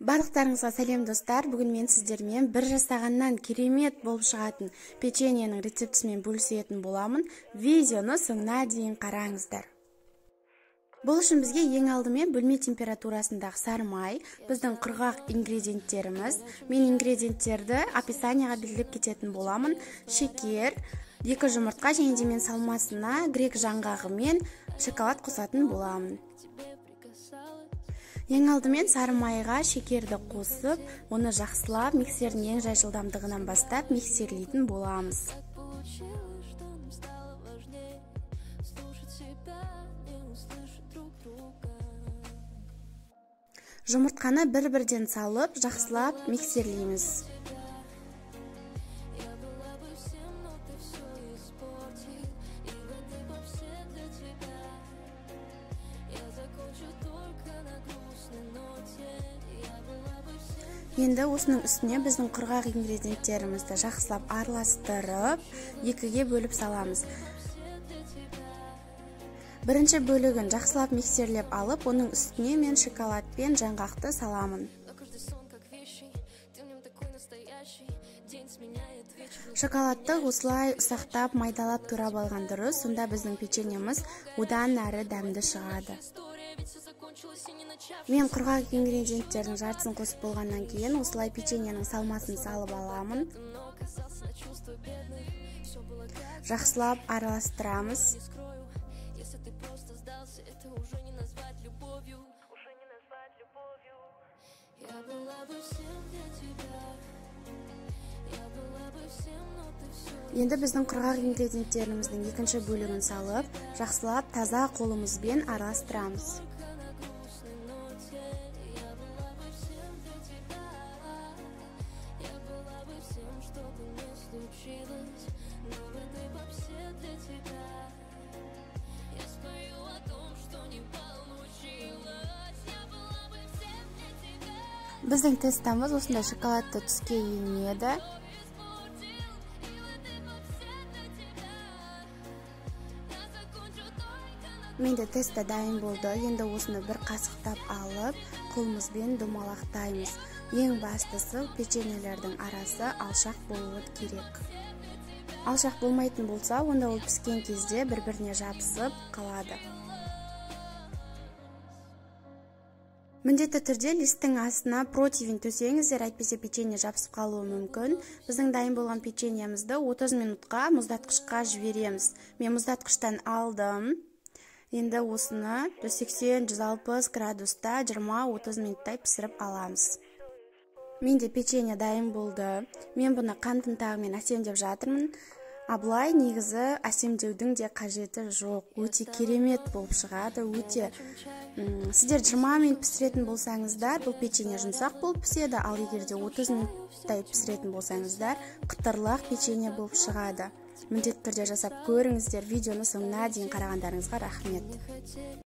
Барлықтарыңызға сәлем достар. Бүгін мен сіздермен бір жасағаннан керемет болып шығатын печеньенің рецептісімен бөлісетін боламын. Видеоны соңына дейін қараңыздар. Бұл үшін бізге ең алдымен бөлме температурасындағы сары май, біздің құрғақ ингредиенттеріміз. Мен ингредиенттерді описанияға белгілеп кететін боламын. Шекер, 2 жұмыртқа және де мен салмасына грек жаңғағы мен шоколад қосатын боламын. Ең алдымен сары майға шекерді қосып, оны жақсылап миксердің ең жай жылдамдығынан бастап миксерлейтін боламыз. Жұмыртқаны бір-бірден салып, жақсылап миксерлейміз. Енді осының үстіне біздің құрғақ ингредиенттерімізді жақсылап араластырып, екіге бөліп саламыз. Бірінші бөлігін жақсылап миксерлеп алып, оның үстіне мен шоколад пен жаңғақты саламын. Шоколадты осылай ұсақтап майдалап турап алған дұрыс, сонда біздің печеньеміз одан әрі дәмді шығады. Мен құрғақ ингредиенттердің жартысын қосып болғаннан кейін осылай печеньенің салмасын салып аламын. Жақсылап араластырамыз. Енді біздің құрғақ ингредиенттеріміздің екінші бөлігін салып, жақсылап таза қолымызбен араластырамыз. Біздің тестамыз осындай шоколадты түске енеді. Менде тесті дайын болды. Енді осыны бір қасықтап алып, қолымызбен домалақтаймыз. Ең бастысы печеньелердің арасы алшақ болуы керек. Алшақ болмайтын болса, онда ол піскен кезде бір-біріне жабысып қалады. Міндетті түрде листтің астына противень төсеңіздер, әйтпесе печенье жабысып қалуы мүмкін. Біздің дайын болған печеньемізді 30 минутқа мұздатқышқа жібереміз. Мен мұздатқыштан алдым. Енді осыны 180-160 градуста 20-30 минуттай пісіріп аламыз. Менде печенье дайын болды. Мен бұны қантын тағымен әсемдеп жатырмын. Абылай негізі әсемдеудің де қажеті жоқ. Өте керемет болып шығады. Сіздер 20 минут пісіретін болсаңыздар, бұл печенье жұмсақ болып піседі, ал егерде 30 минуттай пісіретін болсаңыздар, қытырлақ печенье болып шығады. Міндетті түрде жасап көріңіздер. Видеоны соңына дейін қарағандарыңызға рахмет.